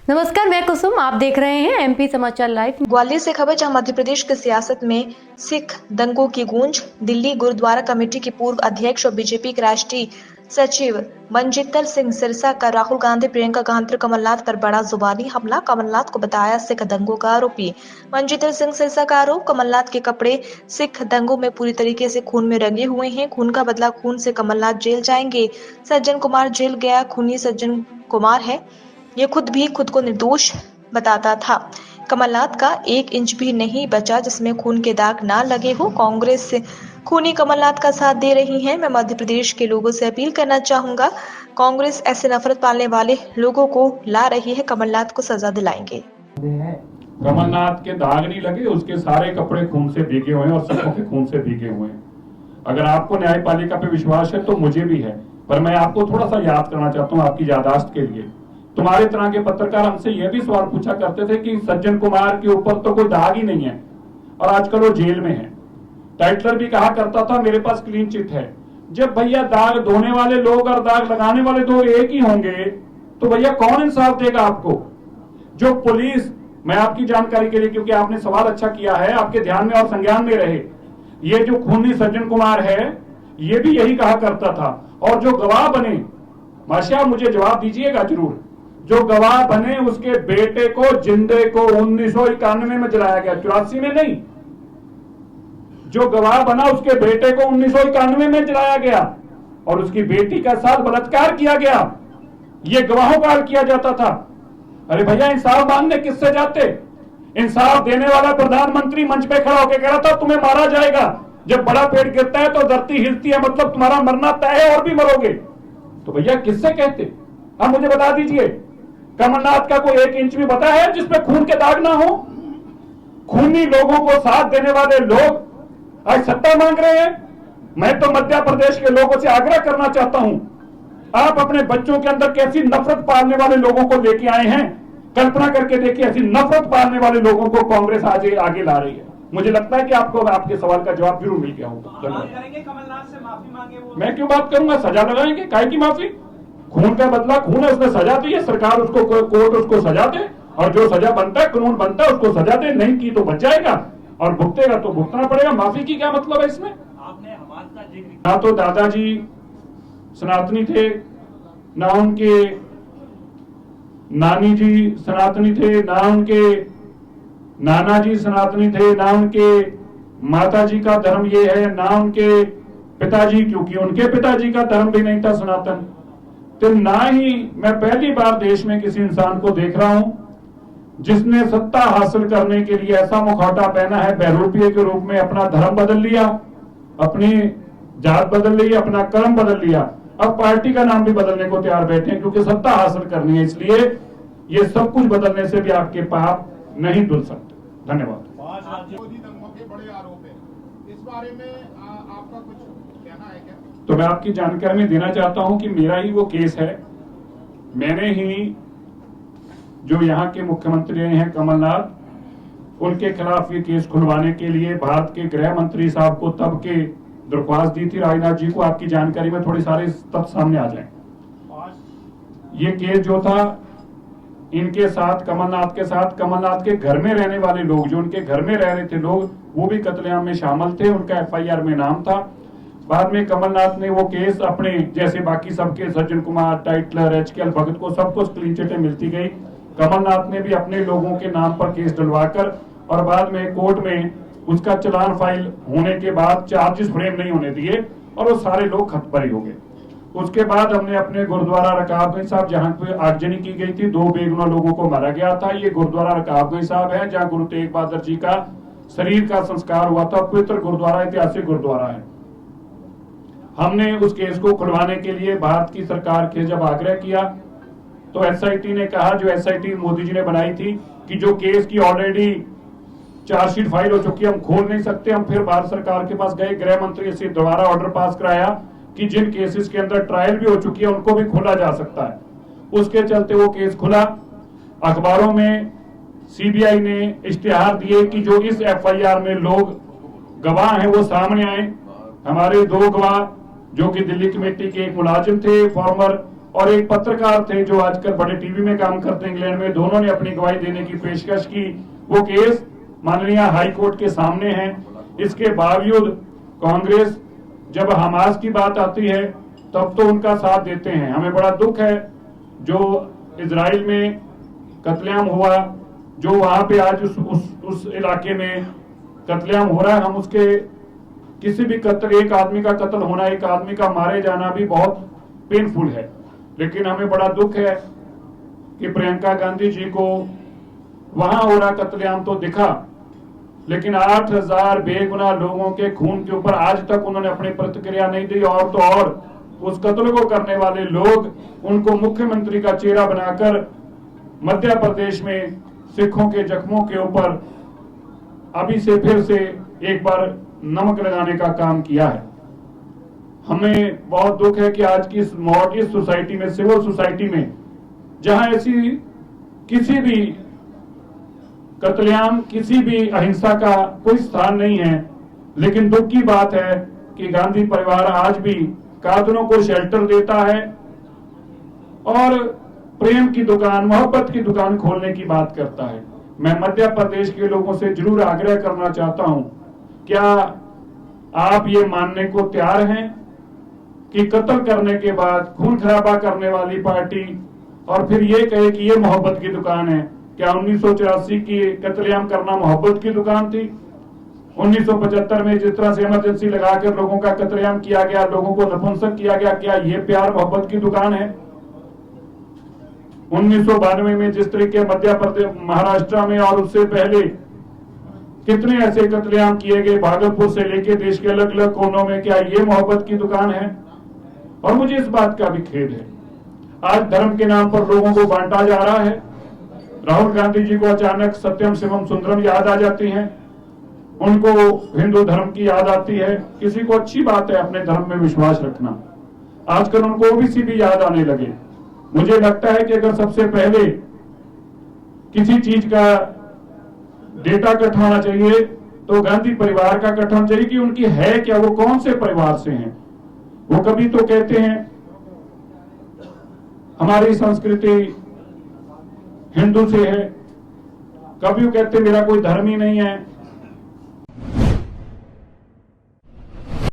नमस्कार, मैं कुसुम। आप देख रहे हैं एमपी समाचार लाइव। ग्वालियर से खबर, जहां मध्य प्रदेश की सियासत में सिख दंगों की गूंज। दिल्ली गुरुद्वारा कमेटी के पूर्व अध्यक्ष और बीजेपी के राष्ट्रीय सचिव मनजिंदर सिंह सिरसा का राहुल गांधी, प्रियंका गांधी, कमलनाथ पर बड़ा जुबानी हमला। कमलनाथ को बताया सिख दंगों का आरोपी। मनजिंदर सिंह सिरसा का आरोप, कमलनाथ के कपड़े सिख दंगों में पूरी तरीके से खून में रंगे हुए हैं। खून का बदला खून से कमलनाथ जेल जाएंगे। सज्जन कुमार जेल गया खूनी सज्जन कुमार है। ये खुद को निर्दोष बताता था। कमलनाथ का 1 इंच भी नहीं बचा जिसमें खून के दाग ना लगे हो। कांग्रेस खूनी कमलनाथ का साथ दे रही है। मैं मध्य प्रदेश के लोगों से अपील करना चाहूंगा, कांग्रेस ऐसे नफरत पालने वाले लोगों को ला रही है। कमलनाथ को सजा दिलाएंगे। कमलनाथ के दाग नहीं लगे, उसके सारे कपड़े खून से भीगे हुए हैं और सिखों के खून से भीगे हुए हैं। अगर आपको न्यायपालिका पे विश्वास है तो मुझे भी है, पर मैं आपको थोड़ा सा याद करना चाहता हूँ आपकी याददाश्त के लिए। तुम्हारे तरह के पत्रकार हमसे यह भी सवाल पूछा करते थे कि सज्जन कुमार के ऊपर तो कोई दाग ही नहीं है और आजकल वो जेल में है। टाइटलर भी कहा करता था मेरे पास क्लीन चिट है। जब भैया दाग धोने वाले लोग और दाग लगाने वाले दो एक ही होंगे तो भैया कौन इंसाफ देगा आपको? जो पुलिस, मैं आपकी जानकारी के लिए, क्योंकि आपने सवाल अच्छा किया है, आपके ध्यान में और संज्ञान में रहे, ये जो खूनी सज्जन कुमार है ये भी यही कहा करता था। और जो गवाह बने, माशिया मुझे जवाब दीजिएगा जरूर, जो गवाह बने उसके बेटे को जिंदे को 1991 में जलाया गया, 84 में नहीं। जो गवाह बना उसके बेटे को 1991 में जलाया गया और उसकी बेटी का साथ बलात्कार किया गया। ये गवाहों का हाल किया जाता था। अरे भैया इंसाफ मांगने किससे जाते? इंसाफ देने वाला प्रधानमंत्री मंच पे खड़ा होकर कह रहा था तुम्हें मारा जाएगा। जब बड़ा पेड़ गिरता है तो धरती हिलती है, मतलब तुम्हारा मरना तय है और भी मरोगे। तो भैया किससे कहते? अब मुझे बता दीजिए, कमलनाथ का कोई 1 इंच भी बता है जिसपे खून के दाग ना हो? खूनी लोगों को साथ देने वाले लोग आज सत्ता मांग रहे हैं। मैं तो मध्य प्रदेश के लोगों से आग्रह करना चाहता हूं, आप अपने बच्चों के अंदर कैसी नफरत पालने वाले लोगों को लेके आए हैं। कल्पना करके देखिए, ऐसी नफरत पालने वाले लोगों को कांग्रेस आज आगे ला रही है। मुझे लगता है कि आपको आपके सवाल का जवाब जरूर मिल गया होगा। कमलनाथ से माफी मांगे वो। मैं क्यों बात करूंगा? सजा लगाएंगे, काहे की माफी? खून का बदला खून है, उसने सजा दी है, सरकार उसको, कोर्ट उसको सजा दे और जो सजा बनता है, कानून बनता है, उसको सजा दे। नहीं की तो बच जाएगा और भुगतेगा तो भुगतना पड़ेगा। माफी की क्या मतलब है इसमें? आपने हमाद का जिक्र, ना तो दादाजी सनातनी थे, ना उनके नानी जी सनातनी थे, ना उनके नाना जी सनातनी थे, ना उनके माता जी का धर्म ये है, ना उनके पिताजी, क्योंकि उनके पिताजी का धर्म भी नहीं था सनातन। तो ना ही मैं पहली बार देश में किसी इंसान को देख रहा हूं जिसने सत्ता हासिल करने के लिए ऐसा मुखौटा पहना है, बहरूपिये के रूप में अपना धर्म बदल लिया, अपनी जात बदल ली, अपना कर्म बदल लिया, अब पार्टी का नाम भी बदलने को तैयार बैठे हैं क्योंकि सत्ता हासिल करनी है। इसलिए ये सब कुछ बदलने से भी आपके पाप नहीं धुल सकते। धन्यवाद। मोदी दंगों के बड़े आरोप है, इस बारे में आपका कुछ कहना है क्या? तो मैं आपकी जानकारी में देना चाहता हूं कि मेरा ही वो केस है। मैंने ही जो यहाँ के मुख्यमंत्री हैं कमलनाथ, उनके खिलाफ ये केस खुलवाने के लिए भारत के गृह मंत्री साहब को तब के दरख्वास्त दी थी, राजनाथ जी को। आपकी जानकारी में थोड़ी सारे तथ्य सामने आ जाएं। ये केस जो था इनके साथ, कमलनाथ के साथ, कमलनाथ के घर में रहने वाले लोग, जो उनके घर में रह रहे थे लोग, वो भी कत्लेआम में शामिल थे। उनका FIR में नाम था। बाद में कमलनाथ ने वो केस अपने जैसे बाकी सबके, सज्जन कुमार, टाइटलर, HKL भगत को सबको क्लीन चिटें मिलती गई। कमलनाथ ने भी अपने लोगों के नाम पर केस डलवाकर और बाद में कोर्ट में उसका चलान फाइल होने के बाद चार्जेस फ्रेम नहीं होने दिए और वो सारे लोग खत बरी हो गए। उसके बाद हमने अपने गुरुद्वारा रकाबगंज साहब, जहां पे आगजनी की गई थी, 2 बेगुनाह लोगों को मारा गया था, ये गुरुद्वारा रकाबगंज साहब है जहां गुरु तेग बहादुर जी का शरीर का संस्कार हुआ था। पवित्र गुरुद्वारा, ऐतिहासिक गुरुद्वारा है। हमने उस केस को खुलवाने के लिए भारत की सरकार के जब आग्रह किया तो SIT ने कहा, जो SIT मोदी जी ने बनाई थी, कि जो केस की ऑलरेडी चार्जशीट फाइल हो चुकी है, हम खोल नहीं सकते। हम फिर भारत सरकार के पास गए, गृह मंत्री से दोबारा ऑर्डर पास कराया कि जिन केसेस के अंदर ट्रायल भी हो चुकी है उनको भी खोला जा सकता है। उसके चलते वो केस खुला। अखबारों में CBI ने इश्तिहार दिए कि जो इस FIR में लोग गवाह हैं वो सामने आए। हमारे 2 गवाह जो कि दिल्ली कमेटी के एक मुलाजिम थे, फॉर्मर और एक पत्रकार थे जो आजकल बड़े टीवी में काम करते हैं इंग्लैंड में, दोनों ने अपनी गवाही देने की पेशकश की। वो केस माननीय हाई कोर्ट के सामने है। इसके बावजूद कांग्रेस जब हमास की बात आती है तब तो उनका साथ देते हैं। हमें बड़ा दुख है जो इजराइल में कत्लेआम हुआ, जो वहां पे आज उस इलाके में कत्लेआम हो रहा है। हम उसके किसी भी कत्ल, एक आदमी का कत्ल होना, एक आदमी का मारे जाना भी बहुत पेनफुल है, लेकिन हमें बड़ा दुख है कि प्रियंका गांधी जी को वहां हो रहा कत्लेआम तो दिखा, लेकिन 8000 बेगुनाह लोगों के खून के ऊपर आज तक उन्होंने अपनी प्रतिक्रिया नहीं दी। और तो और उस कत्ल को करने वाले लोग उनको मुख्यमंत्री का चेहरा बनाकर मध्य प्रदेश में सिखों के जख्मों के ऊपर अभी से फिर से एक बार नमक लगाने का काम किया है। हमें बहुत दुख है कि आज की इस मॉडर्न सोसाइटी में, सिविल सोसाइटी में, जहां ऐसी किसी भी कत्लेआम, किसी भी अहिंसा का कोई स्थान नहीं है, लेकिन दुख की बात है कि गांधी परिवार आज भी कातलों को शेल्टर देता है और प्रेम की दुकान, मोहब्बत की दुकान खोलने की बात करता है। मैं मध्य प्रदेश के लोगों से जरूर आग्रह करना चाहता हूं, क्या आप ये मानने को तैयार हैं कि कत्ल करने के बाद खून खराबा करने वाली पार्टी और फिर ये कहे कि ये मोहब्बत की दुकान है? क्या 1984 की कत्लेआम करना मोहब्बत की दुकान थी? 1975 में जिस तरह से इमरजेंसी लगाकर लोगों का कत्लेआम किया गया, लोगों को नपुंसक किया गया, क्या ये प्यार मोहब्बत की दुकान है? 1992 में जिस तरीके मध्य प्रदेश, महाराष्ट्र में और उससे पहले कितने ऐसे कत्लेआम किए गए भागलपुर से लेके देश के अलग अलग कोनों में, क्या ये मोहब्बत की दुकान है? और मुझे इस बात का भी खेद है, आज धर्म के नाम पर लोगों को बांटा जा रहा है। राहुल गांधी जी को अचानक सत्यम शिवम सुंदरम याद आ जाती हैं, उनको हिंदू धर्म की याद आती है। किसी को अच्छी बात है अपने धर्म में विश्वास रखना, आजकल उनको ओबीसी भी याद आने लगे। मुझे लगता है कि अगर सबसे पहले किसी चीज का डेटा इकट्ठा होना चाहिए तो गांधी परिवार का इकट्ठा होना चाहिए कि उनकी है क्या, वो कौन से परिवार से हैं। वो कभी तो कहते हैं हमारी संस्कृति हिंदू से है, कभी वो कहते मेरा कोई धर्म ही नहीं है,